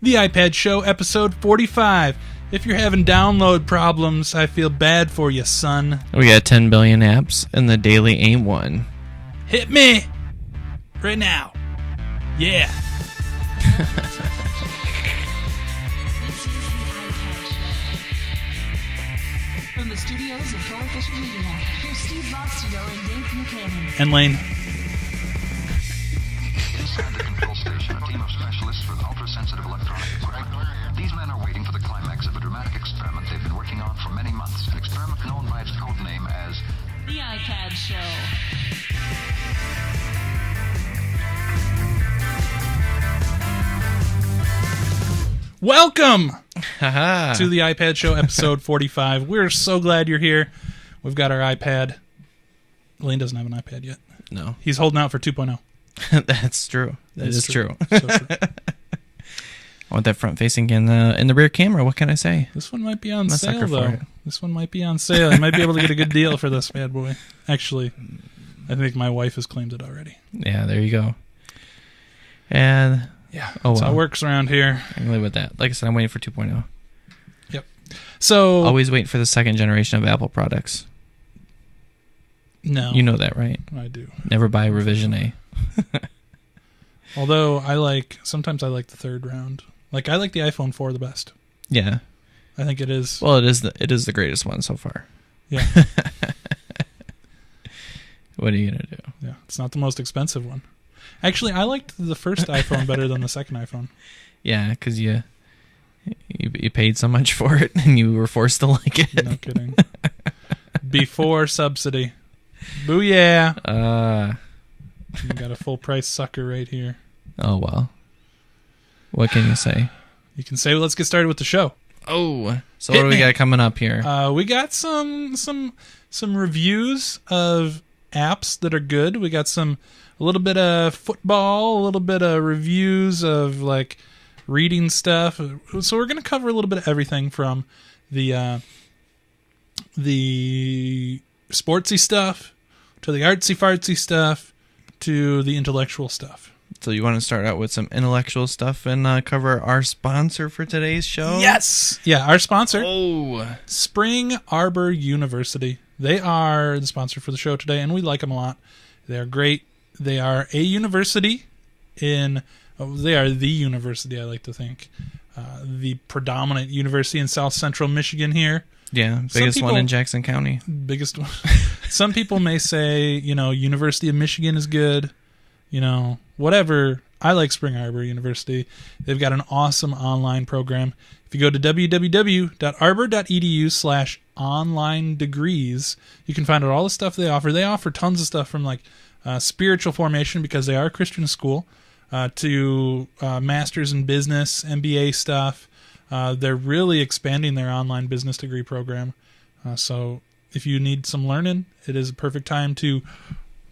The iPad Show, episode 45. If you're having download problems, I feel bad for you, son. We got 10 billion apps, and the daily ain't one. Hit me! Right now. Yeah. From the studios of Coefficient Media, here's Steve Bostido and Dave Buchanan. And Lane. Inside the control station, a team of specialists with ultra-sensitive electronic equipment. These men are waiting for the climax of a dramatic experiment they've been working on for many months. An experiment known by its code name as The iPad Show. Welcome Haha. to the iPad Show, episode 45. We're so glad you're here. We've got our iPad. Lane doesn't have an iPad yet. No. He's holding out for 2.0. That's true. That is true. So true. I want that front-facing in the rear camera. What can I say? This one might be on I'm a sale, sucker for though. it. This one might be on sale. You might be able to get a good deal for this bad boy. Actually, I think my wife has claimed it already. Yeah, there you go. And Yeah, Oh, that's how it wow. works around here. I can live with that. Like I said, I'm waiting for 2.0. Yep. So Always wait for the second generation of Apple products. no, You know that, right? I do. Never buy revision A. Although sometimes I like the third round. Like I like the iPhone 4 the best. Yeah. I think it is. Well, it is the greatest one so far. Yeah, What are you gonna do? yeah. It's not the most expensive one. Actually, I liked the first iPhone better than the second iPhone. Yeah, because you paid so much for it and you were forced to like it. No kidding. Before subsidy. Booyah! You got a full price sucker right here. Oh well. What can you say? You can say, well, let's get started with the show. Oh, so Hit what do we me. got coming up here? We got some reviews of apps that are good. We got a little bit of football, a little bit of reviews of like reading stuff. So we're going to cover a little bit of everything from the sportsy stuff to the artsy fartsy stuff to the intellectual stuff. So you want to start out with some intellectual stuff and cover our sponsor for today's show? Yes. Yeah, our sponsor. Oh. Spring Arbor University. They are the sponsor for the show today, and we like them a lot. They are great. They are a university they are the university, I like to think. The predominant university in South Central Michigan here. Yeah, biggest one people- in Jackson County. Biggest one. Some people may say, University of Michigan is good. Whatever. I like Spring Arbor University. They've got an awesome online program. If you go to www.arbor.edu/online degrees, you can find out all the stuff they offer. They offer tons of stuff from like spiritual formation because they are a Christian school to masters in business, MBA stuff. They're really expanding their online business degree program. So if you need some learning, it is a perfect time to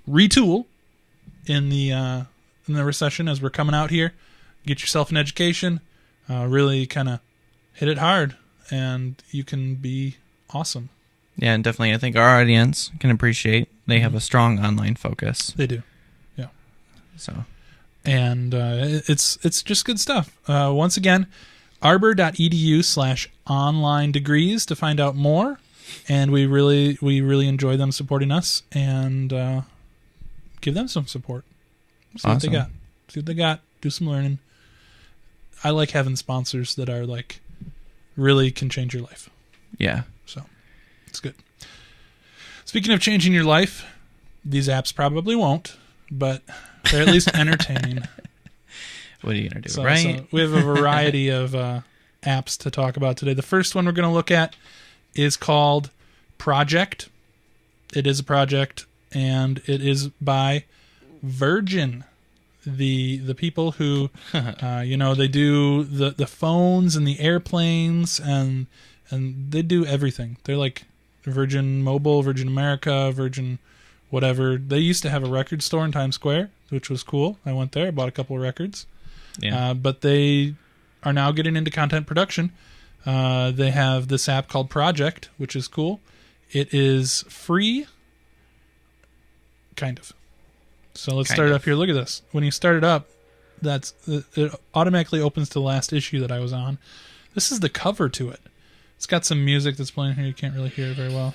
retool in the recession as we're coming out here. Get yourself an education, really kind of hit it hard, and you can be awesome. Yeah, and definitely I think our audience can appreciate they have a strong online focus. They do. Yeah. So And it's just good stuff. Once again, arbor.edu/online degrees to find out more. And we really enjoy them supporting us, and give them some support. See what they Awesome. got. See what they got. Do some learning. I like having sponsors that are like really can change your life. yeah. So it's good. Speaking of changing your life, these apps probably won't, but they're at least entertaining. What are you gonna do, So right? we have a variety of apps to talk about today. The first one we're going to look at is called Project. It is a project, and it is by Virgin, the people who, they do the phones and the airplanes, and they do everything. They're like Virgin Mobile, Virgin America, Virgin whatever. They used to have a record store in Times Square, which was cool. I went there, bought a couple of records. Yeah. But they are now getting into content production. They have this app called Project, which is cool. It is free, kind of. So let's Kind start it of. up here. Look at this. When you start it up, it automatically opens to the last issue that I was on. This is the cover to it. It's got some music that's playing here. You can't really hear it very well.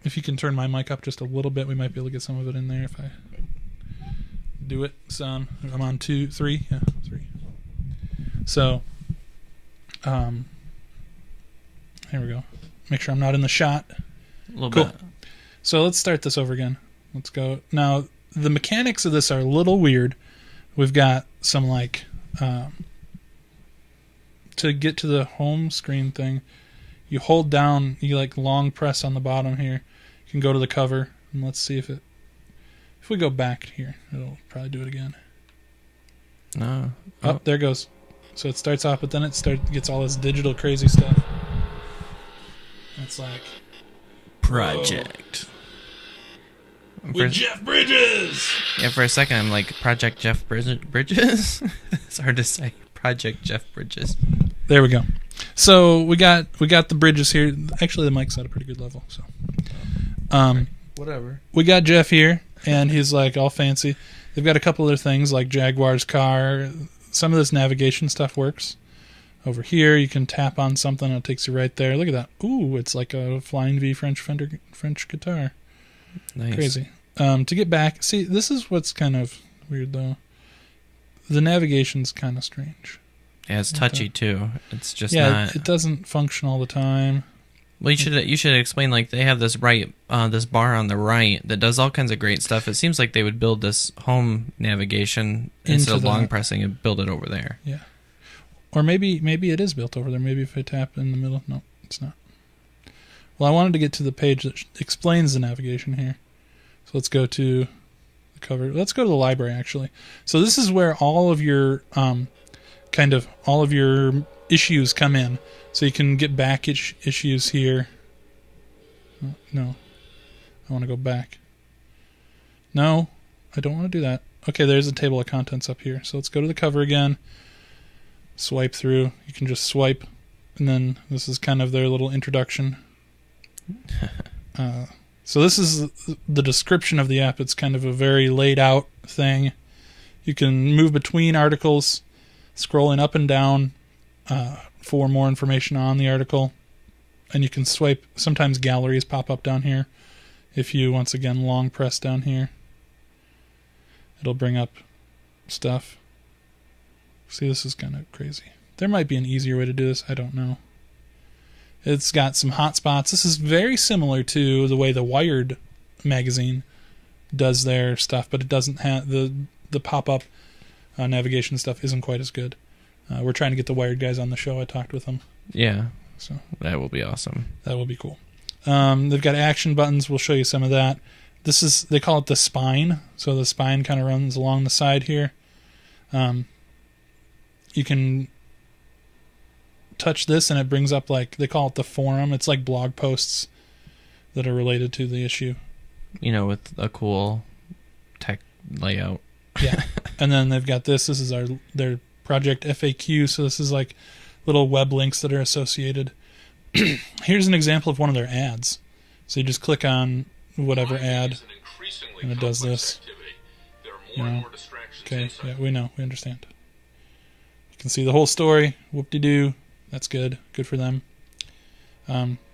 If you can turn my mic up just a little bit, we might be able to get some of it in there if I do it. So I'm on 2, 3. Yeah, 3. So, here we go. Make sure I'm not in the shot. A little Cool. bit. So let's start this over again. Let's go. Now, the mechanics of this are a little weird. We've got some like, to get to the home screen thing, you hold down, you like long press on the bottom here. You can go to the cover, and let's see if we go back here, it'll probably do it again. No. Oh, there it goes. So it starts off, but then it gets all this digital crazy stuff. It's like Project. with Jeff Bridges. Yeah, for a second I'm like, Project Jeff Bridges? It's hard to say. Project Jeff Bridges. There we go. So we got the bridges here. Actually, the mic's at a pretty good level. So, Whatever. we got Jeff here, and he's like all fancy. They've got a couple other things like Jaguar's car. Some of this navigation stuff works. Over here, you can tap on something, and it takes you right there. Look at that. Ooh, it's like a Flying V French guitar. Nice. Crazy. To get back, see, this is what's kind of weird though. The navigation's kind of strange. Yeah, it's touchy too. It's just Yeah, not. it doesn't function all the time. Well, you should explain, like, they have this this bar on the right that does all kinds of great stuff. It seems like they would build this home navigation instead of long pressing and build it over there. Yeah. Or maybe it is built over there. Maybe if I tap in the middle. No, it's not. Well, I wanted to get to the page that explains the navigation here. So let's go to the cover. Let's go to the library, actually. So this is where all of your all of your issues come in. So you can get back issues here. Oh, no. I want to go back. No, I don't want to do that. Okay, there's a table of contents up here. So let's go to the cover again. Swipe through. You can just swipe. And then this is kind of their little introduction. So this is the description of the app. It's kind of a very laid out thing. You can move between articles, scrolling up and down for more information on the article. And you can swipe. Sometimes galleries pop up down here. If you, once again, long press down here, it'll bring up stuff. See, this is kind of crazy. There might be an easier way to do this. I don't know. It's got some hotspots. This is very similar to the way the Wired magazine does their stuff, but it doesn't have the pop-up navigation stuff isn't quite as good. We're trying to get the Wired guys on the show. I talked with them. Yeah. So That will be awesome. that will be cool. They've got action buttons. We'll show you some of that. They call it the spine. So the spine kind of runs along the side here. You can touch this and it brings up, like, they call it the forum. It's like blog posts that are related to the issue. You know, with a cool tech layout. Yeah. And then they've got this. This is their project FAQ. So this is like little web links that are associated. Here's an example of one of their ads. So you just click on whatever ad and it does this. You know. Okay, yeah, we know. We understand. You can see the whole story. Whoop-de-doo. That's good. Good for them.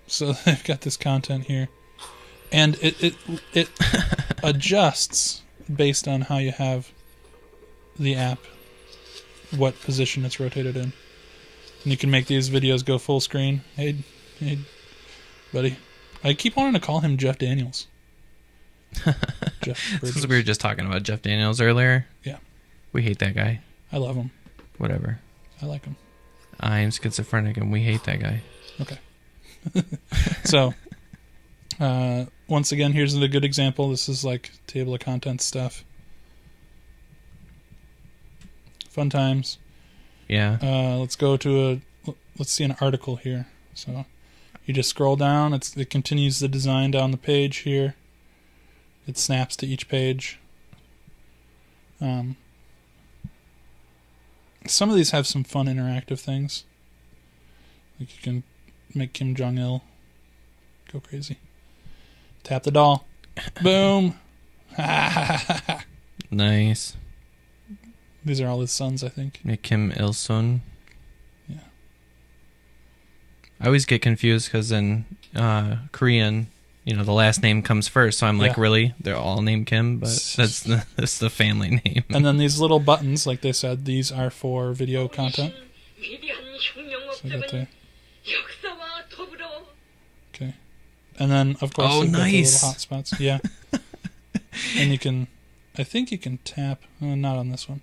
So they've got this content here. And it adjusts based on how you have the app, what position it's rotated in. And you can make these videos go full screen. Hey, buddy. I keep wanting to call him Jeff Daniels. Jeff Bridges. Because we were just talking about Jeff Daniels earlier. Yeah. We hate that guy. I love him. Whatever. I like him. I'm schizophrenic and we hate that guy. Okay. So, once again, here's a good example. This is like table of contents stuff. Fun times. Yeah. Let's go to let's see an article here. So, you just scroll down. It continues the design down the page here. It snaps to each page. Some of these have some fun interactive things. Like you can make Kim Jong-il go crazy. Tap the doll. Boom. Nice. These are all his sons, I think. Yeah, Kim Il-sung. Yeah. I always get confused because in Korean, the last name comes first. So I'm like, really? They're all named Kim, but that's the family name. And then these little buttons, like they said, these are for video content. So I got the... Okay. And then, of course, they've got the little hotspots. Yeah. And I think you can tap, not on this one.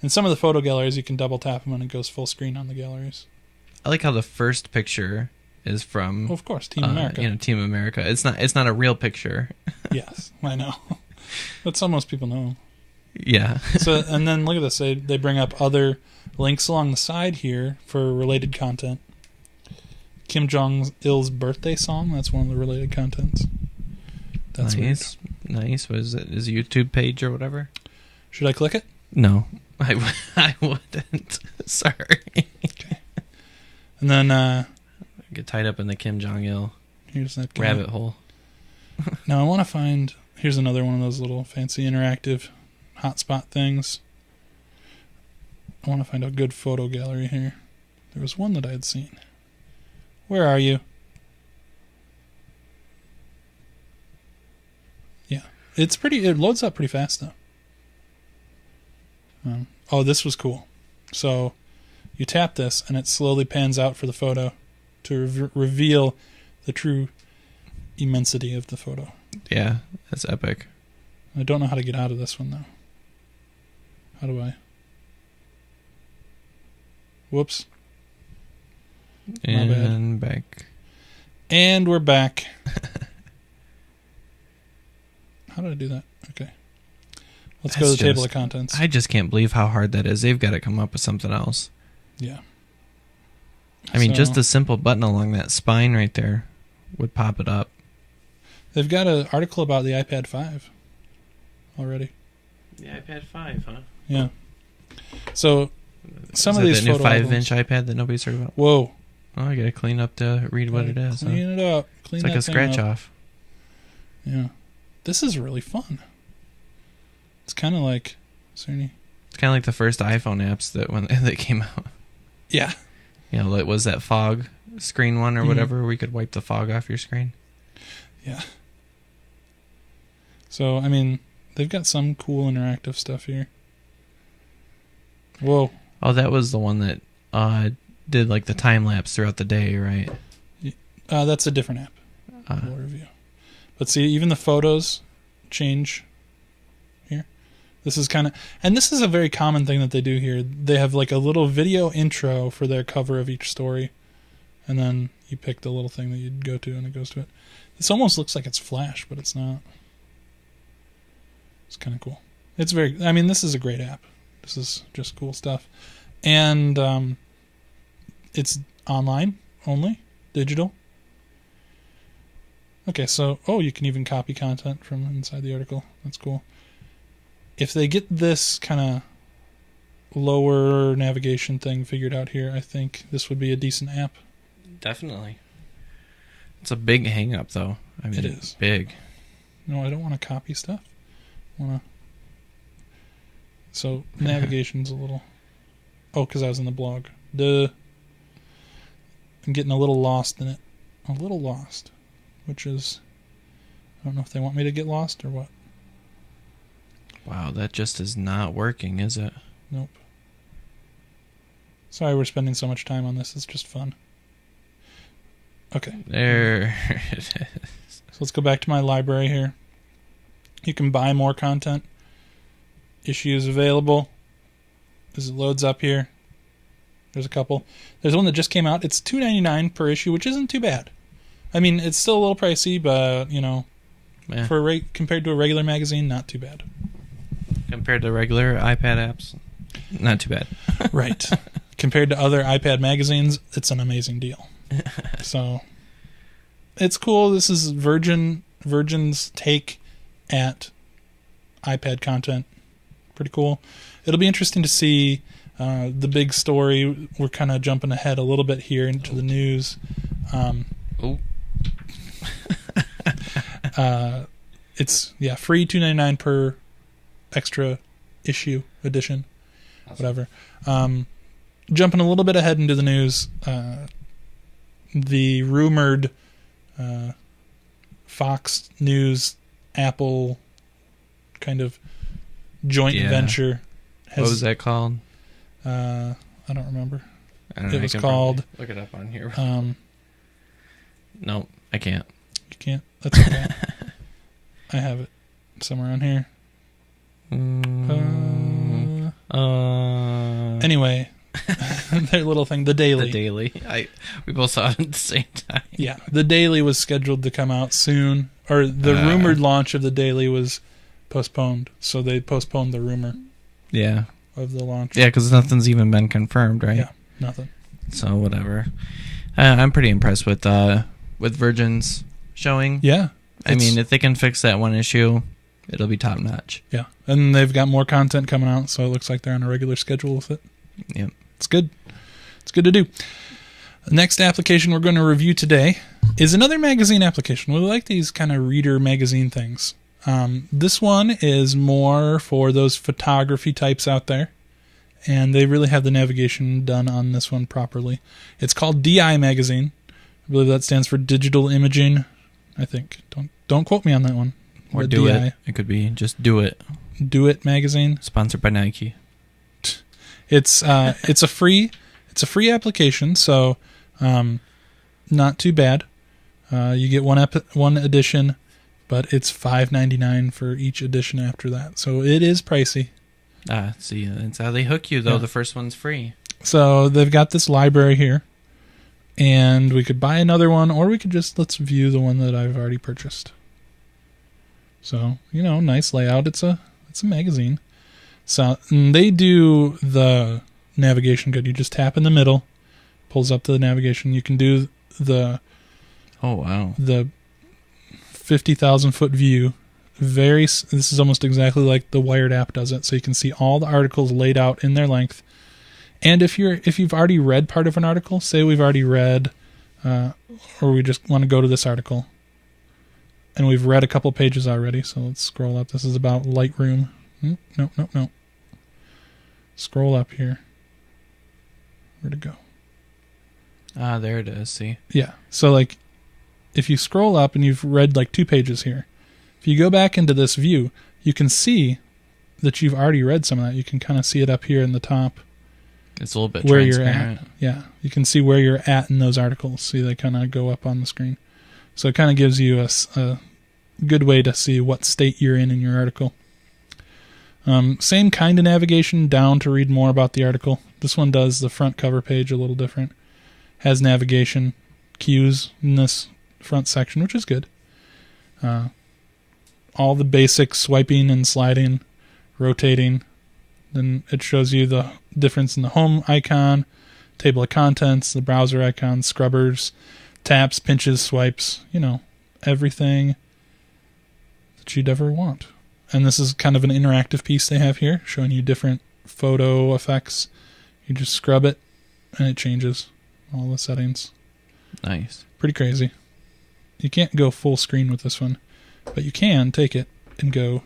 In some of the photo galleries, you can double tap them and it goes full screen on the galleries. I like how the first picture is from... of course, Team America. Team America. It's not a real picture. Yes, I know. That's how most people know. Yeah. And then look at this. They bring up other links along the side here for related content. Kim Jong-il's birthday song, that's one of the related contents. That's nice. Weird. Nice. What is it? His YouTube page or whatever? Should I click it? No. I wouldn't. Sorry. Okay. And then... get tied up in the Kim Jong-il here's that rabbit hole. Now I want to find... Here's another one of those little fancy interactive hotspot things. I want to find a good photo gallery here. There was one that I had seen. Where are you? Yeah. It loads up pretty fast, though. This was cool. So you tap this, and it slowly pans out for the photo to reveal the true immensity of the photo. Yeah, that's epic. I don't know how to get out of this one, though. How do I? Whoops. And back. And we're back. How did I do that? Okay. Let's go to the table of contents. I just can't believe how hard that is. They've got to come up with something else. Yeah. I mean, just a simple button along that spine right there would pop it up. They've got an article about the iPad 5 already. The iPad 5, huh? Yeah. So some of these photos. Is that the new 5-inch albums, iPad that nobody's heard about? Whoa. Oh, I got to clean up to read what it is. Clean it up. Clean it's like that a scratch up. off. Yeah. This is really fun. It's kind of like... Is there any... It's kind of like the first iPhone apps that when they came out. Yeah. It was that fog screen one or whatever where you could wipe the fog off your screen. Yeah. So, I mean, they've got some cool interactive stuff here. Whoa. Oh, that was the one that did like the time lapse throughout the day, right? That's a different app. We'll review. But see, even the photos change here. This is kind of... And this is a very common thing that they do here. They have like a little video intro for their cover of each story. And then you pick the little thing that you'd go to and it goes to it. This almost looks like it's Flash, but it's not. It's kind of cool. It's very... I mean, this is a great app. This is just cool stuff. And it's online only. Digital. Okay, so... Oh, you can even copy content from inside the article. That's cool. If they get this kind of lower navigation thing figured out here, I think this would be a decent app. Definitely. It's a big hang-up, though. I mean, it is. Big. No, I don't want to copy stuff. So, navigation's a little... Oh, because I was in the blog. Duh. I'm getting a little lost in it. A little lost. Which is... I don't know if they want me to get lost or what. Wow, that just is not working, is it? Nope. Sorry we're spending so much time on this. It's just fun. Okay. There it is. So let's go back to my library here. You can buy more content. Issues available. As it loads up here. There's a couple. There's one that just came out. It's $2.99 per issue, which isn't too bad. I mean, it's still a little pricey, but, for compared to a regular magazine, not too bad. Compared to regular iPad apps, not too bad. Right. Compared to other iPad magazines, it's an amazing deal. So, it's cool. This is Virgin's take at iPad content. Pretty cool. It'll be interesting to see the big story. We're kind of jumping ahead a little bit here into the news. It's free $2.99 per extra issue edition. whatever. Jumping a little bit ahead into the news, the rumored Fox News Apple kind of joint venture. What was that called? I don't remember. I don't know. It was called. Look it up on here. No, I can't. You can't. That's okay. I have it somewhere on here. Anyway, their little thing, the Daily. The Daily. We both saw it at the same time. Yeah, the Daily was scheduled to come out soon, or the rumored launch of the Daily was postponed, so they postponed the rumor. Yeah. Of the launch. Yeah, because nothing's even been confirmed, right? Yeah, nothing. So whatever. I'm pretty impressed with Virgin's showing. Yeah. I mean, if they can fix that one issue, it'll be top notch. Yeah, and they've got more content coming out, so it looks like they're on a regular schedule with it. Yep. It's good. It's good to do. The next application we're going to review today is another magazine application. We like these kind of reader magazine things. This one is more for those photography types out there, and they really have the navigation done on this one properly. It's called DI Magazine. I believe that stands for Digital Imaging, I think. Don't quote me on that one. Or Do It. It could be just Do It. Do It Magazine. Sponsored by Nike. It's a free application, so not too bad. You get one edition, but it's $5.99 for each edition after that. So it is pricey. See, that's how they hook you, though. Yeah. The first one's free. So they've got this library here, and we could buy another one, or we could let's view the one that I've already purchased. So, nice layout. It's a magazine. So they do the navigation good. You just tap in the middle, pulls up to the navigation. You can do the 50,000-foot view. This is almost exactly like the Wired app does it. So you can see all the articles laid out in their length. And if you've already read part of an article, say we've already read, or we just want to go to this article, and we've read a couple pages already. So let's scroll up. This is about Lightroom. No. Scroll up here. Where'd it go? There it is. See? Yeah. So if you scroll up and you've read 2 pages here, if you go back into this view, you can see that you've already read some of that. You can kind of see it up here in the top. It's a little bit where transparent. You're at. Yeah. You can see where you're at in those articles. See, they kind of go up on the screen. So it kind of gives you a good way to see what state you're in your article. Same kind of navigation down to read more about the article. This one does the front cover page a little different. Has navigation cues in this front section, which is good. All the basic swiping and sliding, rotating. Then it shows you the difference in the home icon, table of contents, the browser icon, scrubbers, taps, pinches, swipes, everything that you'd ever want. And this is kind of an interactive piece they have here, showing you different photo effects. You just scrub it, and it changes all the settings. Nice. Pretty crazy. You can't go full screen with this one, but you can take it and go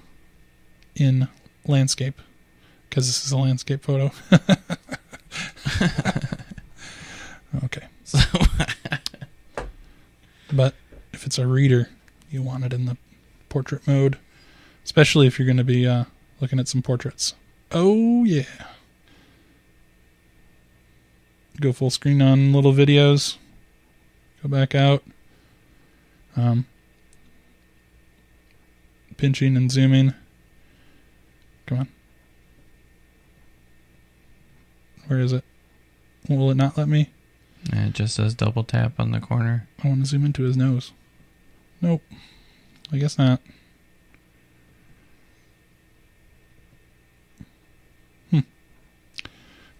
in landscape, because this is a landscape photo. Okay. But if it's a reader, you want it in the portrait mode, especially if you're going to be looking at some portraits. Oh, yeah. Go full screen on little videos. Go back out. Pinching and zooming. Come on. Where is it? Will it not let me? It just says double tap on the corner. I want to zoom into his nose. Nope. I guess not.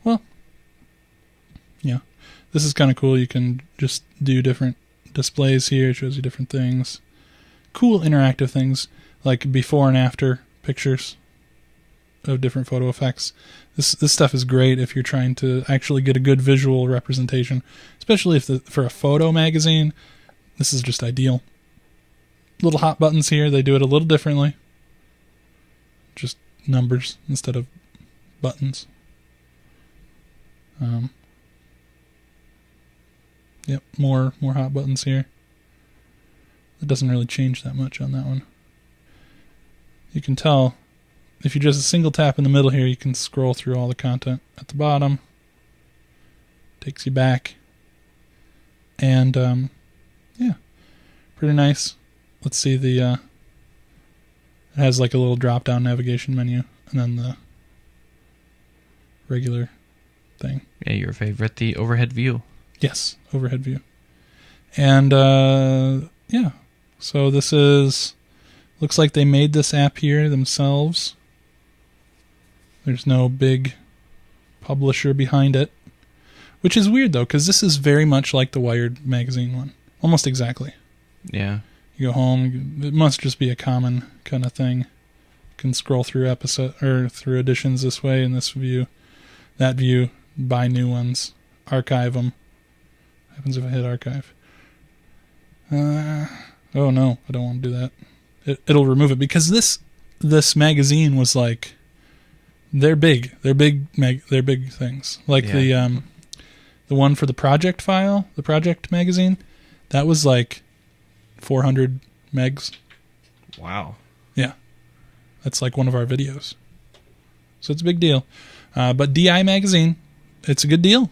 Well, yeah. This is kind of cool. You can just do different displays here. It shows you different things. Cool interactive things, like before and after pictures of different photo effects. This stuff is great if you're trying to actually get a good visual representation, especially for a photo magazine. This is just ideal. Little hot buttons here. They do it a little differently. Just numbers instead of buttons. Yep, more hot buttons here. It doesn't really change that much on that one. You can tell if you just a single tap in the middle here, you can scroll through all the content at the bottom. Takes you back. And yeah, pretty nice. Let's see it has like a little drop down navigation menu and then the regular thing. Yeah, your favorite, the overhead view. Yes, overhead view. And yeah, so this looks like they made this app here themselves. There's no big publisher behind it, which is weird though, because this is very much like the Wired magazine one, almost exactly. Yeah. You go home, it must just be a common kind of thing. You can scroll through through editions this way in this view, that view, buy new ones, archive them. What happens if I hit archive? Oh no, I don't want to do that. It'll remove it because this magazine was like, they're big things. Like the one for the project file, the project magazine, that was like 400 megs. Wow. Yeah. That's like one of our videos. So it's a big deal. But DI Magazine, it's a good deal.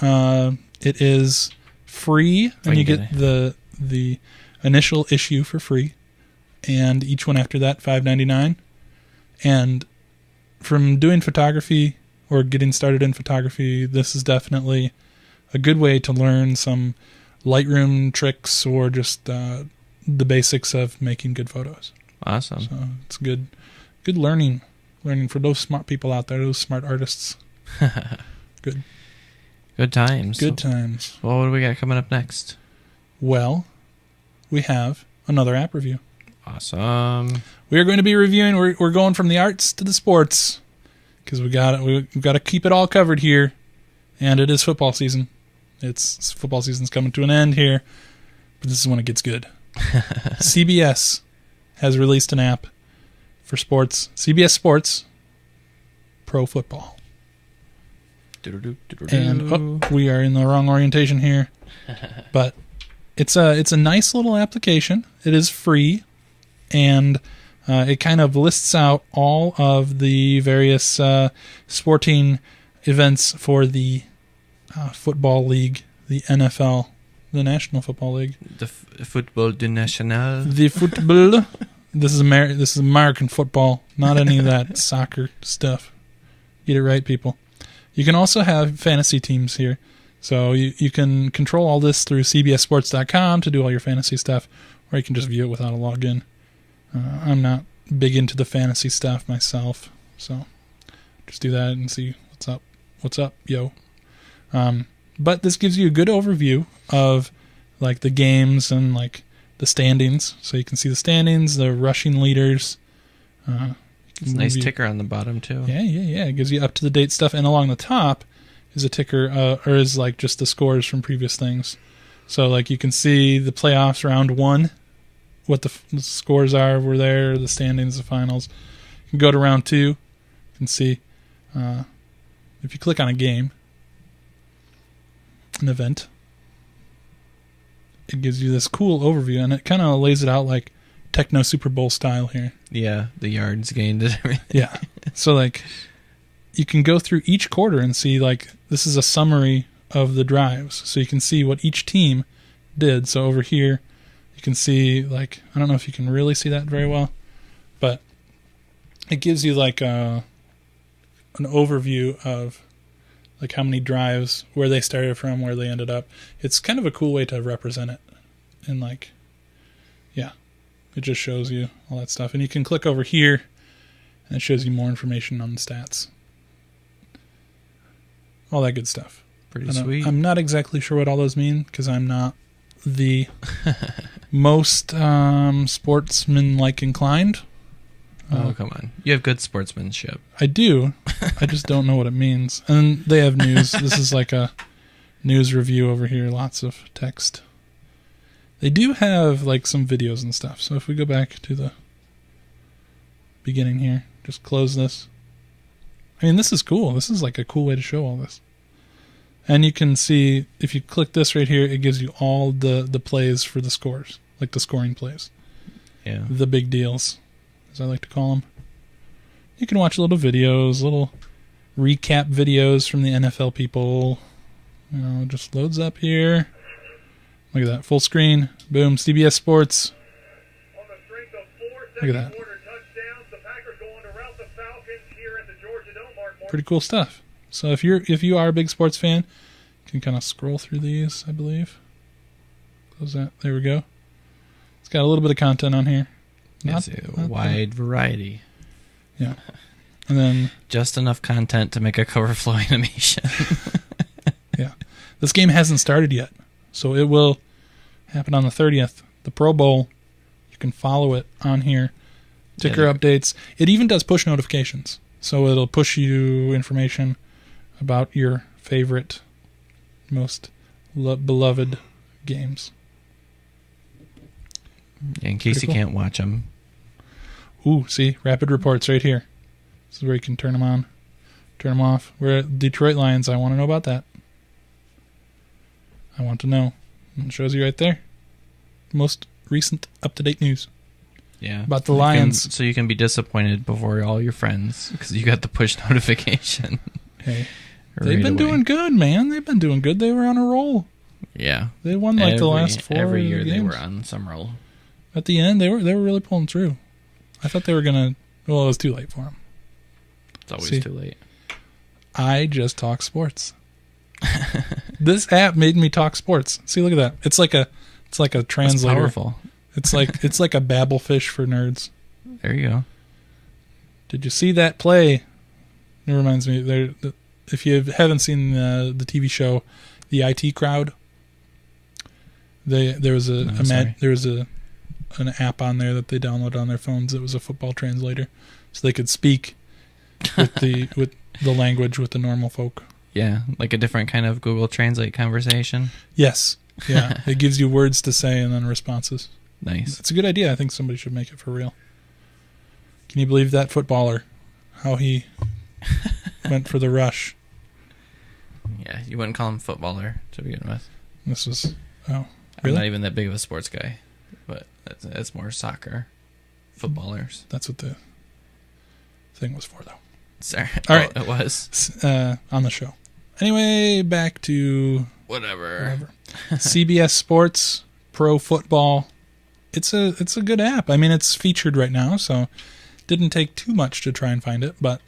It is free, and you get the initial issue for free, and each one after that $5.99. And from doing photography or getting started in photography, this is definitely a good way to learn some Lightroom tricks or just the basics of making good photos. Awesome. So it's good learning for those smart people out there, those smart artists. Good times. Good times. Well, what do we got coming up next? Well, we have another app review. Awesome. We are going to be reviewing. We're going from the arts to the sports because we've got to keep it all covered here, and it is football season. It's football season's coming to an end here, but this is when it gets good. CBS has released an app for sports. CBS Sports Pro Football. And we are in the wrong orientation here, but it's a nice little application. It is free, and it kind of lists out all of the various sporting events for the football league, the NFL, the National Football League, the Football du National, the football. This is American football, not any of that soccer stuff. Get it right, people. You can also have fantasy teams here. So you can control all this through cbssports.com to do all your fantasy stuff, or you can just view it without a login. I'm not big into the fantasy stuff myself, so just do that and see what's up, yo. But this gives you a good overview of like the games and like the standings, so you can see the standings, the rushing leaders. It's a nice ticker on the bottom too. Yeah. It gives you up to the date stuff, and along the top is a ticker, or is like just the scores from previous things. So like you can see the playoffs round 1, what the scores are were there, the standings, the finals. You can go to round 2, you can see if you click on a game, an event, it gives you this cool overview, and it kind of lays it out like Techno Super Bowl style here. Yeah, the yards gained and everything. Yeah. So like you can go through each quarter and see like this is a summary of the drives. So you can see what each team did. So over here you can see like, I don't know if you can really see that very well, but it gives you like an overview of like how many drives, where they started from, where they ended up. It's kind of a cool way to represent it. And like, yeah, it just shows you all that stuff. And you can click over here and it shows you more information on the stats. All that good stuff. Pretty sweet. I'm not exactly sure what all those mean because I'm not the most sportsman-like inclined. Oh, come on. You have good sportsmanship. I do. I just don't know what it means. And they have news. This is like a news review over here. Lots of text. They do have like some videos and stuff. So if we go back to the beginning here, just close this. I mean, this is cool. This is like a cool way to show all this. And you can see, if you click this right here, it gives you all the plays for the scores, like the scoring plays. Yeah. The big deals, as I like to call them. You can watch little videos, little recap videos from the NFL people. You know, it just loads up here. Look at that, full screen. Boom, CBS Sports. Look at that. Pretty cool stuff. So if you are a big sports fan, you can kind of scroll through these, I believe. Close that. There we go. It's got a little bit of content on here. It's a wide variety. Yeah. And then just enough content to make a cover flow animation. Yeah. This game hasn't started yet, so it will happen on the 30th. The Pro Bowl, you can follow it on here. Ticker updates. It even does push notifications, so it'll push you information about your favorite, most beloved games. In case you can't watch them. Ooh, see? Rapid reports right here. This is where you can turn them on, turn them off. We're at Detroit Lions. I want to know about that. I want to know. And it shows you right there. Most recent up-to-date news. Yeah. About the Lions. So you can be disappointed before all your friends because you got the push notification. Hey. They've been doing good, man. They've been doing good. They were on a roll. Yeah. They won the last 4 every year games. They were on some roll. At the end, they were really pulling through. I thought they were going to... Well, it was too late for them. It's always too late. I just talk sports. This app made me talk sports. See, look at that. It's like a translator. That's powerful. It's like a Babelfish for nerds. There you go. Did you see that play? It reminds me. If you haven't seen the TV show, The IT Crowd, there was an app on there that they downloaded on their phones. It was a football translator, so they could speak with the language with the normal folk. Yeah, like a different kind of Google Translate conversation. Yes. Yeah. It gives you words to say and then responses. Nice. It's a good idea. I think somebody should make it for real. Can you believe that footballer? How he went for the rush. Yeah, you wouldn't call him footballer to begin with. This was... Oh, I'm really? not even that big of a sports guy, but that's more soccer. Footballers. That's what the thing was for, though. Sorry. All right. It was. On the show. Anyway, back to... Whatever. CBS Sports, Pro Football. It's a good app. I mean, it's featured right now, so it didn't take too much to try and find it, but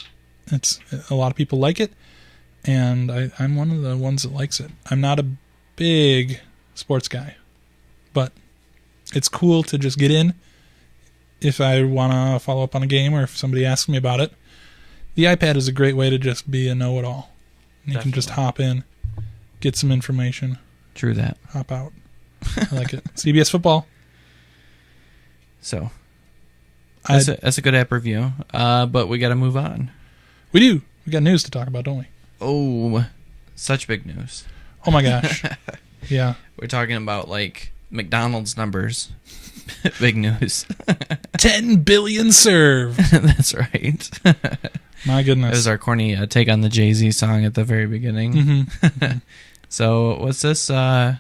it's a lot of people like it, and I'm one of the ones that likes it. I'm not a big sports guy, but it's cool to just get in if I want to follow up on a game or if somebody asks me about it. The iPad is a great way to just be a know-it-all. You can just hop in, get some information. True that. Hop out. I like it. CBS Football. So, that's a good app review, but we got to move on. We do. We got news to talk about, don't we? Oh, such big news. Oh my gosh. Yeah. We're talking about, like, McDonald's numbers. Big news. 10 billion served. That's right. My goodness. That was our corny take on the Jay-Z song at the very beginning. Mm-hmm. So, what's this? What's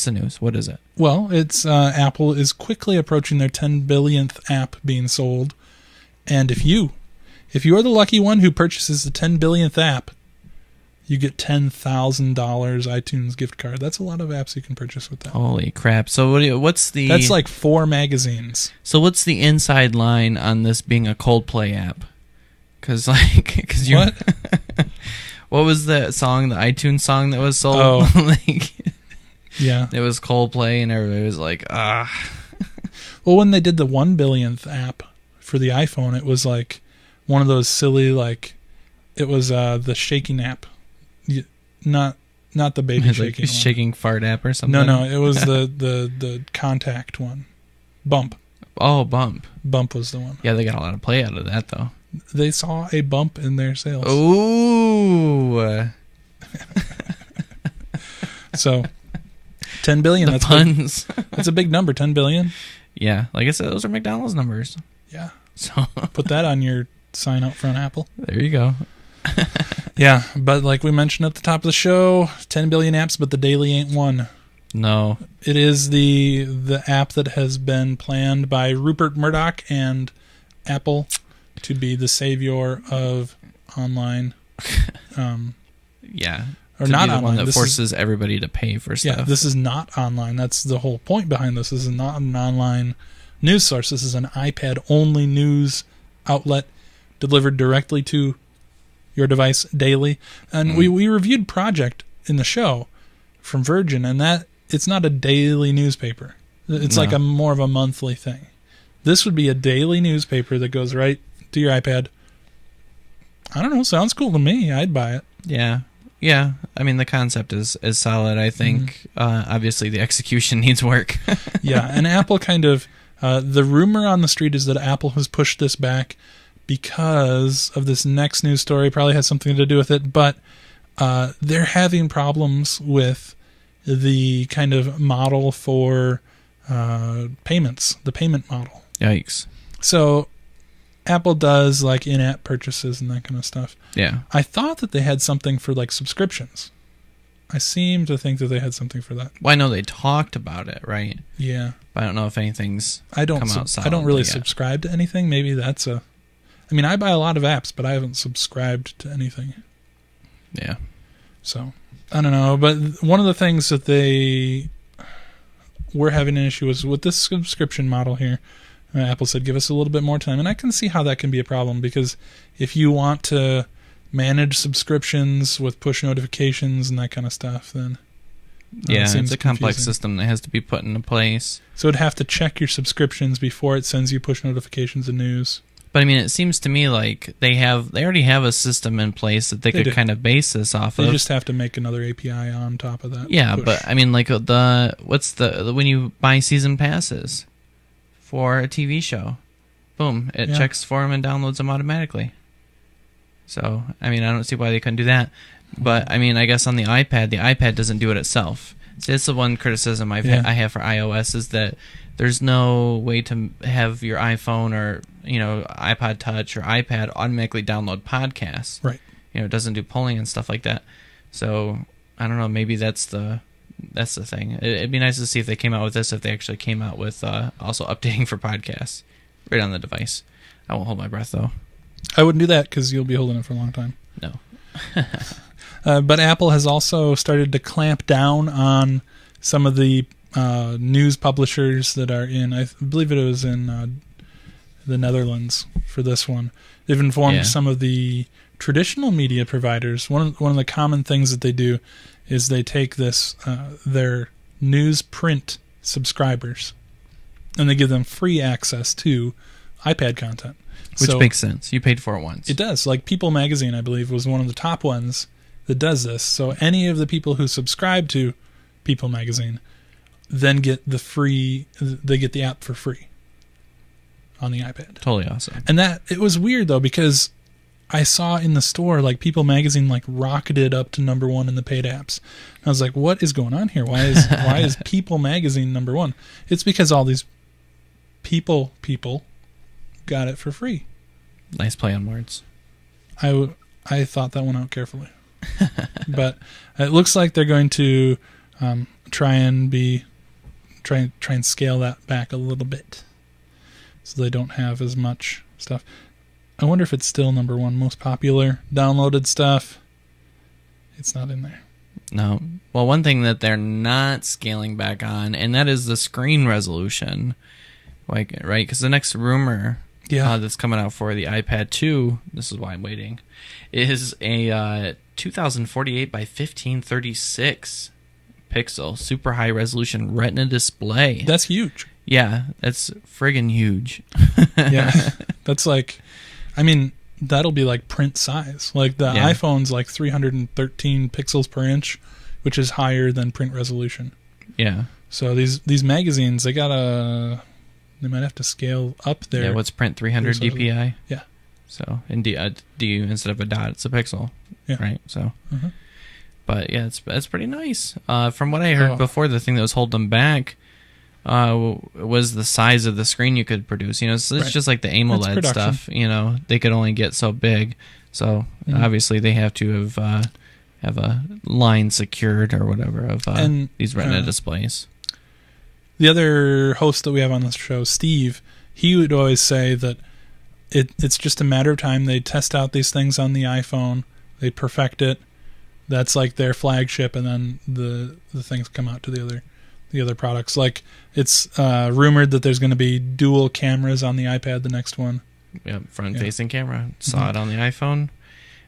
the news? What is it? Well, it's Apple is quickly approaching their 10 billionth app being sold. And if you are the lucky one who purchases the 10 billionth app, you get $10,000 iTunes gift card. That's a lot of apps you can purchase with that. Holy crap. So what's the... That's like 4 magazines. So what's the inside line on this being a Coldplay app? Because you... What? What was the song, the iTunes song that was sold? Oh. Yeah. It was Coldplay and everybody was like, Well, when they did the 1 billionth app for the iPhone, it was like one of those silly, like, it was the shaking app. Not the baby shaking one. Shaking fart app or something? No, it was the contact one. Bump. Oh, Bump. Bump was the one. Yeah, they got a lot of play out of that, though. They saw a bump in their sales. Ooh. So, 10 billion. That's puns. That's a big number, 10 billion. Yeah, like I said, those are McDonald's numbers. Yeah. So put that on your sign up front Apple. There you go. Yeah, but like we mentioned at the top of the show, 10 billion apps, but the daily ain't one. No. It is the app that has been planned by Rupert Murdoch and Apple to be the savior of online. Yeah. Or to not be the online. one that forces everybody to pay for stuff. Yeah, this is not online. That's the whole point behind this. This is not an online news source. This is an iPad-only news outlet delivered directly to your device daily. And we reviewed Project in the show from Virgin, and that it's not a daily newspaper. It's like a more of a monthly thing. This would be a daily newspaper that goes right to your iPad. I don't know. Sounds cool to me. I'd buy it. Yeah. Yeah. I mean, the concept is solid, I think. Obviously, the execution needs work. Yeah, and Apple kind of... the rumor on the street is that Apple has pushed this back because of this next news story. Probably has something to do with it, but they're having problems with the kind of model for payments, the payment model. Yikes. So Apple does like in-app purchases and that kind of stuff. Yeah. I thought that they had something for like subscriptions. I seem to think that they had something for that. Well, I know they talked about it, right? Yeah. But I don't know if anything's I don't really subscribe to anything. Maybe that's a... I mean, I buy a lot of apps, but I haven't subscribed to anything. Yeah. So, I don't know. But one of the things that they were having an issue was with this subscription model here. Apple said, give us a little bit more time. And I can see how that can be a problem, because if you want to manage subscriptions with push notifications and that kind of stuff, then... Yeah, it's a complex confusing system that has to be put into place. So it'd have to check your subscriptions before it sends you push notifications and news. But I mean, it seems to me like they already have a system in place that they could kind of base this off of. They just have to make another API on top of that. Yeah, push. but I mean, like when you buy season passes for a TV show, boom, it checks for them and downloads them automatically. So I mean, I don't see why they couldn't do that. But I mean, I guess on the iPad doesn't do it itself. See, that's the one criticism I have for iOS, is that there's no way to have your iPhone or iPod Touch or iPad automatically download podcasts. Right. It doesn't do polling and stuff like that. So I don't know. Maybe that's the thing. It'd be nice to see if they came out with this. If they actually came out with also updating for podcasts right on the device. I won't hold my breath though. I wouldn't do that because you'll be holding it for a long time. No. But Apple has also started to clamp down on some of the news publishers that are in, I believe it was in the Netherlands for this one. They've informed some of the traditional media providers. One of the common things that they do is they take this their newsprint subscribers and they give them free access to iPad content. Which makes sense. You paid for it once. It does. Like People Magazine, I believe, was one of the top ones that does this. So any of the people who subscribe to People Magazine then get they get the app for free on the iPad. Totally awesome. And it was weird though, because I saw in the store like People Magazine like rocketed up to number 1 in the paid apps. And I was like, what is going on here? Why is People Magazine number 1? It's because all these people got it for free. Nice play on words. I thought that one out carefully. But it looks like they're going to try and scale that back a little bit, so they don't have as much stuff. I wonder if it's still number 1 most popular downloaded stuff. It's not in there. No. Well, one thing that they're not scaling back on, and that is the screen resolution. Right? Because the next rumor that's coming out for the iPad 2, this is why I'm waiting, is a 2048 by 1536 pixel super high resolution Retina display. That's huge. Yeah, that's friggin' huge. Yeah, that's like, I mean, that'll be like print size. Like the iPhone's like 313 pixels per inch, which is higher than print resolution. Yeah. So these magazines, they might have to scale up there. Yeah, what's print 300 dpi? Yeah. So in do you instead of a dot, it's a pixel. Yeah. Right. So. Mm-hmm. But yeah, it's pretty nice. From what I heard before, the thing that was holding them back was the size of the screen you could produce. So it's just like the AMOLED stuff. They could only get so big. So obviously they have to have a line secured or whatever of these Retina displays. The other host that we have on this show, Steve, he would always say that it's just a matter of time. They test out these things on the iPhone, they perfect it. That's like their flagship, and then the things come out to the other products. Like it's rumored that there's going to be dual cameras on the iPad, the next one. Yep, front-facing camera. Saw it on the iPhone.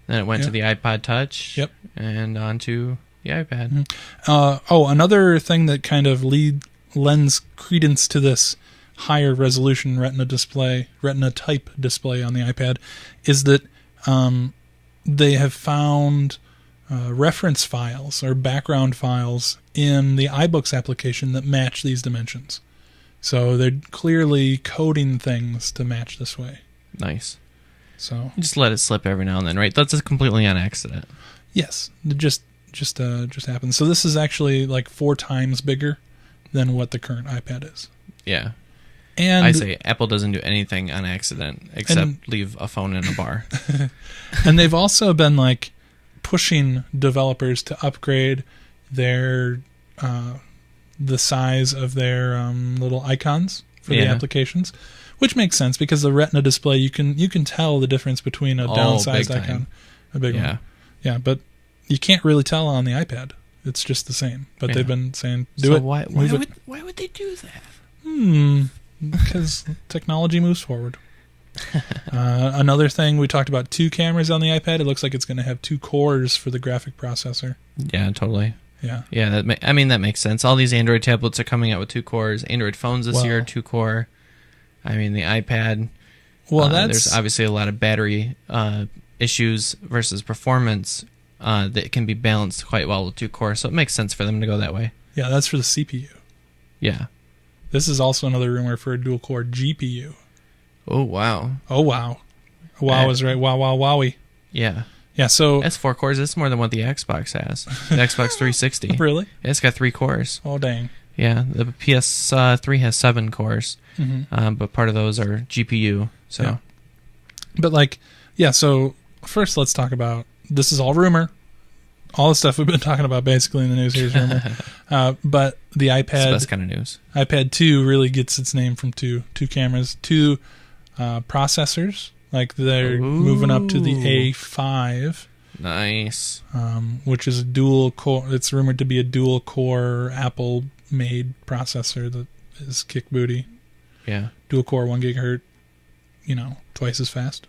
Then it went to the iPod Touch. Yep. And onto the iPad. Another thing that kind of lends credence to this higher resolution Retina type display on the iPad is that they have found reference files or background files in the iBooks application that match these dimensions. So they're clearly coding things to match this way. Nice. So just let it slip every now and then, right? That's just completely on accident. Yes, it just happens. So this is actually like 4 times bigger than what the current iPad is. Yeah. And I say Apple doesn't do anything on accident except leave a phone in a bar. And they've also been like pushing developers to upgrade their the size of their little icons for the applications, which makes sense because the Retina display you can tell the difference between a downsized icon, a big one. Yeah, but you can't really tell on the iPad. It's just the same. But they've been saying do it. Why would they do that? Because technology moves forward. Another thing, we talked about 2 cameras on the iPad. It looks like it's going to have 2 cores for the graphic processor. Yeah, totally. Yeah. Yeah, that makes sense. All these Android tablets are coming out with 2 cores. Android phones this year, 2-core. I mean, the iPad. Well, there's obviously a lot of battery issues versus performance that can be balanced quite well with 2-core, so it makes sense for them to go that way. Yeah, that's for the CPU. Yeah. This is also another rumor for a dual-core GPU. Oh, wow. Oh, wow. Wow is right. Wow, wow, wowie. Yeah. Yeah, so... That's 4 cores. That's more than what the Xbox has. The Xbox 360. Really? Yeah, it's got 3 cores. Oh, dang. Yeah, the PS3 has 7 cores, but part of those are GPU. So, yeah. But so first let's talk about, this is all rumor. All the stuff we've been talking about basically in the news here is rumor. But the iPad... It's the best kind of news. iPad 2 really gets its name from two cameras, 2 processors. Like they're moving up to the A5. Nice. Which is a dual core. It's rumored to be a dual core Apple-made processor that is kick booty. Yeah. Dual core, 1 gigahertz. Twice as fast.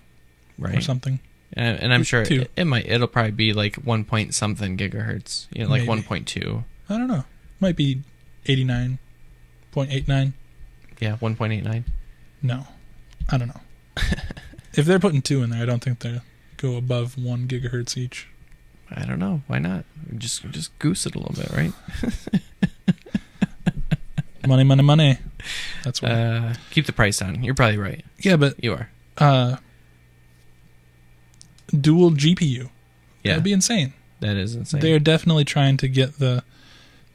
Right. Or something. And I'm sure it'll probably be like 1 point something gigahertz. Like 1.2. I don't know. It might be 89.89. Yeah, 1.89. No. I don't know. If they're putting 2 in there, I don't think they go above 1 gigahertz each. I don't know. Why not? Just goose it a little bit, right? Money, money, money. That's what. Keep the price down. You're probably right. Yeah, but you are. Dual GPU. Yeah, that'd be insane. That is insane. They're definitely trying to get this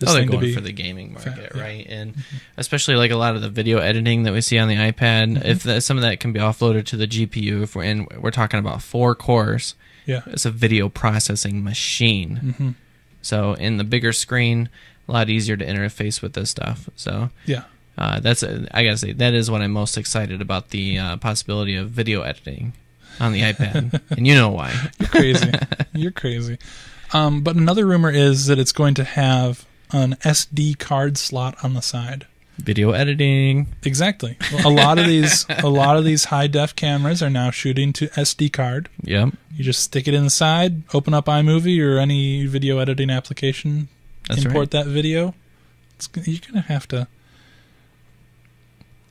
thing to be for the gaming market, right? And especially like a lot of the video editing that we see on the iPad. If some of that can be offloaded to the GPU, we're talking about 4 cores. Yeah, it's a video processing machine. So in the bigger screen, a lot easier to interface with this stuff. So yeah, I gotta say that is what I'm most excited about, the possibility of video editing on the iPad, and you know why. You're crazy. But another rumor is that it's going to have an SD card slot on the side. Video editing. Exactly. A lot of these high def cameras are now shooting to SD card. Yep. You just stick it inside, open up iMovie or any video editing application, import that video. You're gonna have to.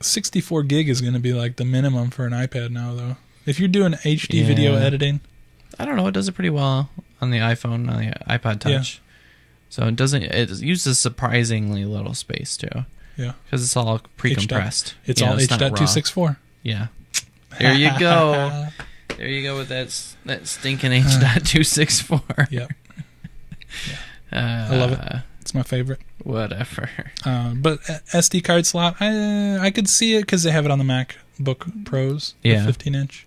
64 gig is going to be like the minimum for an iPad now, though. If you're doing HD video editing, I don't know. It does it pretty well on the iPhone, on the iPod Touch. So it uses surprisingly little space too. Yeah, because it's all pre-compressed. It's all H.264. Yeah. There you go. There you go with that stinking H.264. Yep. I love it. It's my favorite. Whatever. But SD card slot, I could see it because they have it on the MacBook Pros, the 15-inch.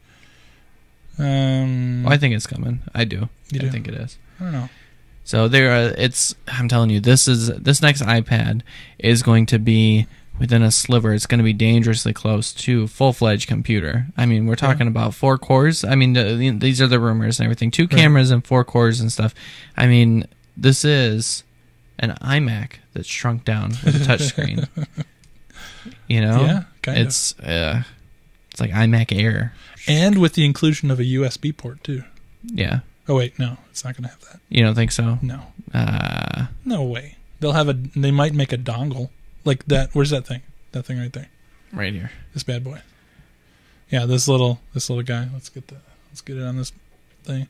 I think it's coming. I do. You I do? think it is. I don't know. So I'm telling you, this next iPad is going to be within a sliver. It's going to be dangerously close to full-fledged computer. I mean, we're talking about 4 cores. I mean, these are the rumors and everything. 2 cameras and 4 cores and stuff. I mean, this is an iMac that's shrunk down with a touchscreen. You know? Yeah, kind of. It's like iMac Air. And with the inclusion of a USB port, too. Yeah. Oh, wait, no. It's not going to have that. You don't think so? No. Uh, No way. They might make a dongle. Like that. Where's that thing? That thing right there. right here. This bad boy. Yeah, this little guy. Let's get it on this thing.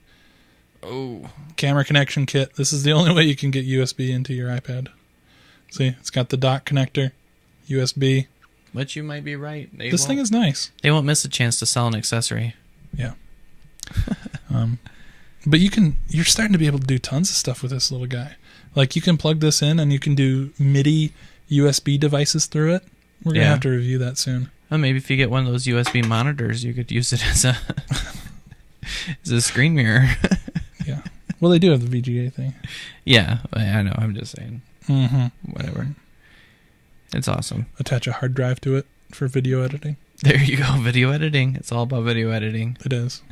Oh. Camera connection kit. This is the only way you can get USB into your iPad. See, it's got the dock connector, USB. But you might be right. This thing is nice. They won't miss a chance to sell an accessory. Yeah. But you're starting to be able to do tons of stuff with this little guy. Like you can plug this in and you can do MIDI USB devices through it. We're going to have to review that soon. Well, maybe if you get one of those USB monitors, you could use it as a as a screen mirror. Yeah. Well, they do have the VGA thing. Yeah, I know. I'm just saying. Mm-hmm. Whatever. It's awesome. Attach a hard drive to it for video editing. There you go. Video editing. It's all about video editing. It is.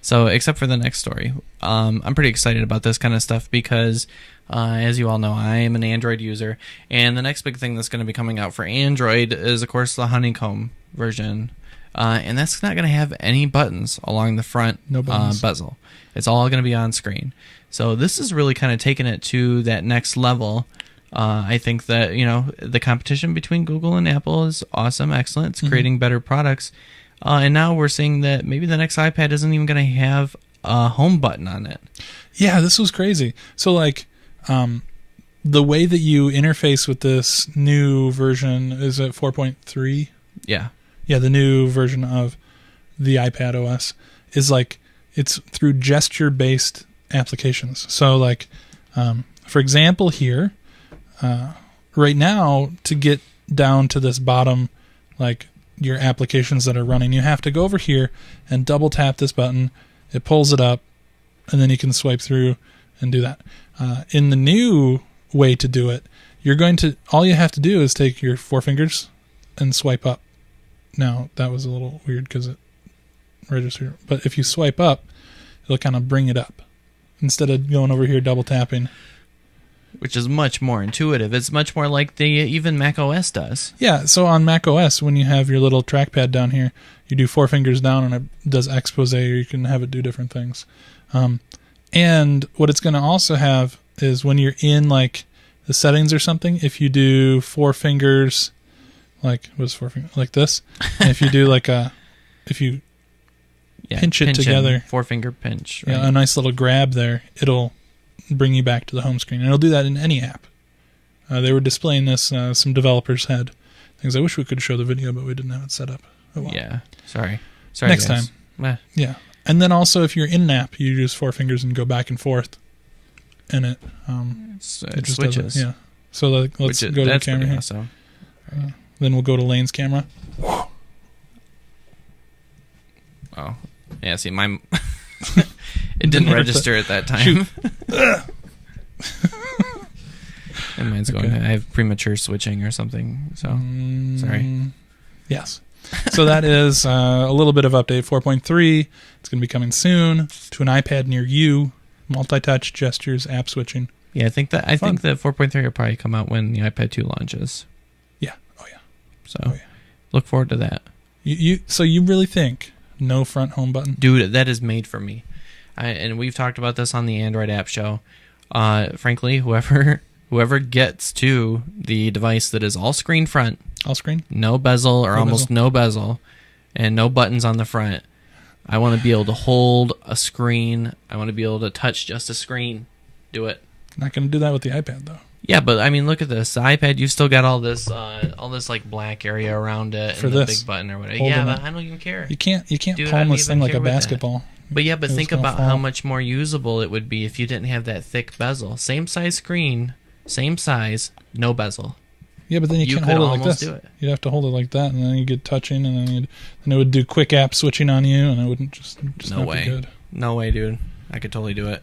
So, except for the next story, I'm pretty excited about this kind of stuff because, as you all know, I am an Android user, and the next big thing that's going to be coming out for Android is, of course, the Honeycomb version, and that's not going to have any buttons along the front bezel. It's all going to be on screen. So this is really kind of taking it to that next level. I think that, the competition between Google and Apple is awesome, excellent. It's creating better products. And now we're seeing that maybe the next iPad isn't even going to have a home button on it. Yeah, this was crazy. So, the way that you interface with this new version, is it 4.3? Yeah. Yeah, the new version of the iPad OS is it's through gesture-based applications. So, for example here, right now, to get down to this bottom, your applications that are running, you have to go over here and double tap this button. It pulls it up, and then you can swipe through and do that. In the new way to do it, all you have to do is take your 4 fingers and swipe up. Now, that was a little weird because it registered, but if you swipe up, it'll kind of bring it up instead of going over here double tapping. Which is much more intuitive. It's much more like even Mac OS does. Yeah, so on Mac OS, when you have your little trackpad down here, you do 4 fingers down and it does expose, or you can have it do different things. And what it's going to also have is when you're in the settings or something, if you do 4 fingers, what's 4 fingers? Like this. And if you do if you pinch it together. 4-finger pinch. Right? Yeah, a nice little grab there, it'll bring you back to the home screen. And it'll do that in any app. They were displaying this. Some developers had things. I wish we could show the video, but we didn't have it set up. Oh, well. Yeah. Sorry, Next guys. time. Yeah. And then also, if you're in an app, you use 4 fingers and go back and forth. And it just switches. Yeah. So let's go to the camera here. Awesome. Then we'll go to Lane's camera. Oh. Yeah, see, mine... it didn't register at that time. And mine's going. I have premature switching or something. So sorry. Yes. So that is a little bit of update 4.3. It's going to be coming soon to an iPad near you. Multi-touch gestures, app switching. Yeah, I think that 4.3 will probably come out when the iPad 2 launches. Yeah. Oh yeah. So look forward to that. So you really think no front home button? Dude, that is made for me. And we've talked about this on the Android app show. Frankly, whoever gets to the device that is all screen front, no bezel or almost no bezel, and no buttons on the front, I want to be able to hold a screen. I want to be able to touch just a screen. Do it. Not going to do that with the iPad though. Yeah, but I mean, look at this. The iPad, you've still got all this black area around it for and this the big button or whatever. Yeah, but I don't even care. You can't palm this thing like a basketball. But yeah, but think about how much more usable it would be if you didn't have that thick bezel. Same size screen, same size, no bezel. Yeah, but then you can't could hold it like almost this. do it. You'd have to hold it like that, and then you get touching, and then it would do quick app switching on you, and it wouldn't just No not way. be good. No way, dude. I could totally do it.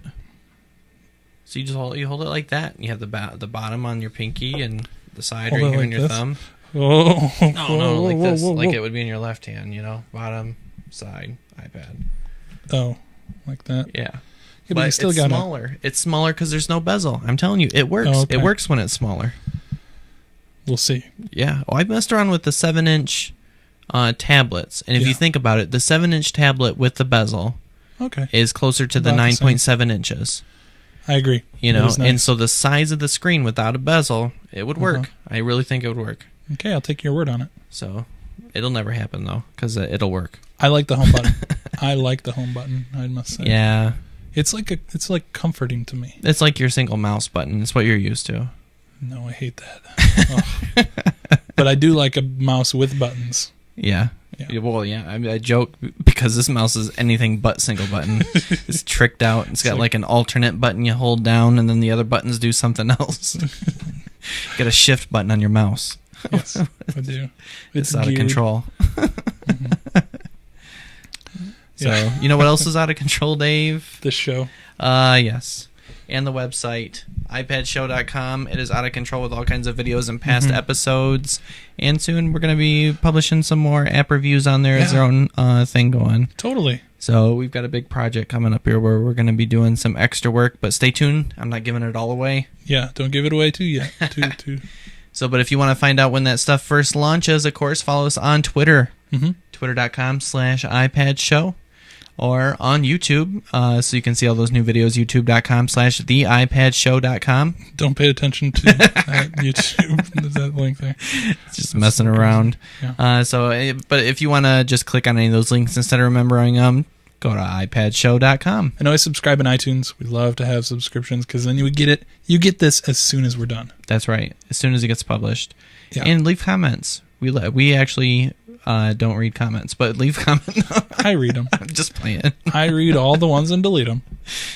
So you hold it like that. And you have the bottom on your pinky and the side Hold right it here like in your this? thumb. Oh, No, like this. whoa, Like whoa. it would be in your left hand, bottom, side, iPad. Oh, like that. Yeah. Yeah, but you still it's got smaller. It's smaller because there's no bezel. I'm telling you, it works. Oh, okay. It works when it's smaller. We'll see. Yeah. Oh, I messed around with the 7-inch tablets, and if Yeah. you think about it, the 7-inch tablet with the bezel Okay, is closer to the About the same. 9.7 inches. I agree. You That know, is nice. and so the size of the screen without a bezel, it would work. Uh-huh. I really think it would work. Okay, I'll take your word on it. So it'll never happen though, because it'll work. I like the home button. I like the home button. I must say. Yeah, It's like comforting to me. it's like your single mouse button. It's what you're used to. No, I hate that. Ugh. But I do like a mouse with buttons. Yeah. Yeah. Well, yeah. I mean, I joke because this mouse is anything but single button. It's tricked out. It's got like an alternate button you hold down, and then the other buttons do something else. Got a shift button on your mouse. Yes, I do. It's out of geared. control. So, Yeah. you know what else is out of control, Dave? This show. Yes. And the website, iPadshow.com. It is out of control with all kinds of videos and past episodes. And soon we're going to be publishing some more app reviews on there as their own thing going. Totally. So we've got a big project coming up here where we're going to be doing some extra work. But stay tuned. I'm not giving it all away. Yeah, don't give it away too yet. Too. So, but if you want to find out when that stuff first launches, of course, follow us on Twitter. Mm-hmm. Twitter.com/iPadShow. Or on YouTube, so you can see all those new videos, youtube.com/theiPadshow.com. Don't pay attention to that YouTube. There's that link there. Just messing around. Yeah. But if you want to just click on any of those links instead of remembering them, go to iPadshow.com. And always subscribe in iTunes. We love to have subscriptions because then you get it. You get this as soon as we're done. That's right, as soon as it gets published. Yeah. And leave comments. We actually don't read comments, but leave comments. I read them. I'm just playing. I read all the ones and delete them.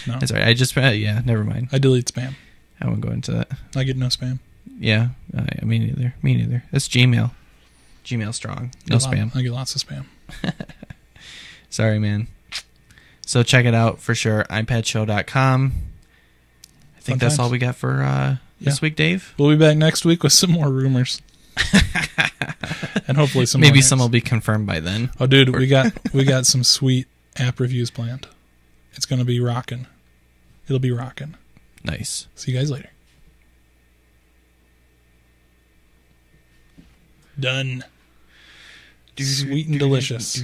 No, That's right. I just, never mind. I delete spam. I won't go into that. I get no spam. Yeah, me neither. Me neither. That's Gmail. Gmail strong. No spam. I get lots of spam. Sorry, man. So check it out for sure. iPadshow.com. I think Fun that's all times. we got for this week, Dave. We'll be back next week with some more rumors. And hopefully some Maybe more some will names. be confirmed by then. Oh, dude, we got some sweet app reviews planned. It's going to be rocking. It'll be rocking. Nice. See you guys later. Done. Sweet and delicious.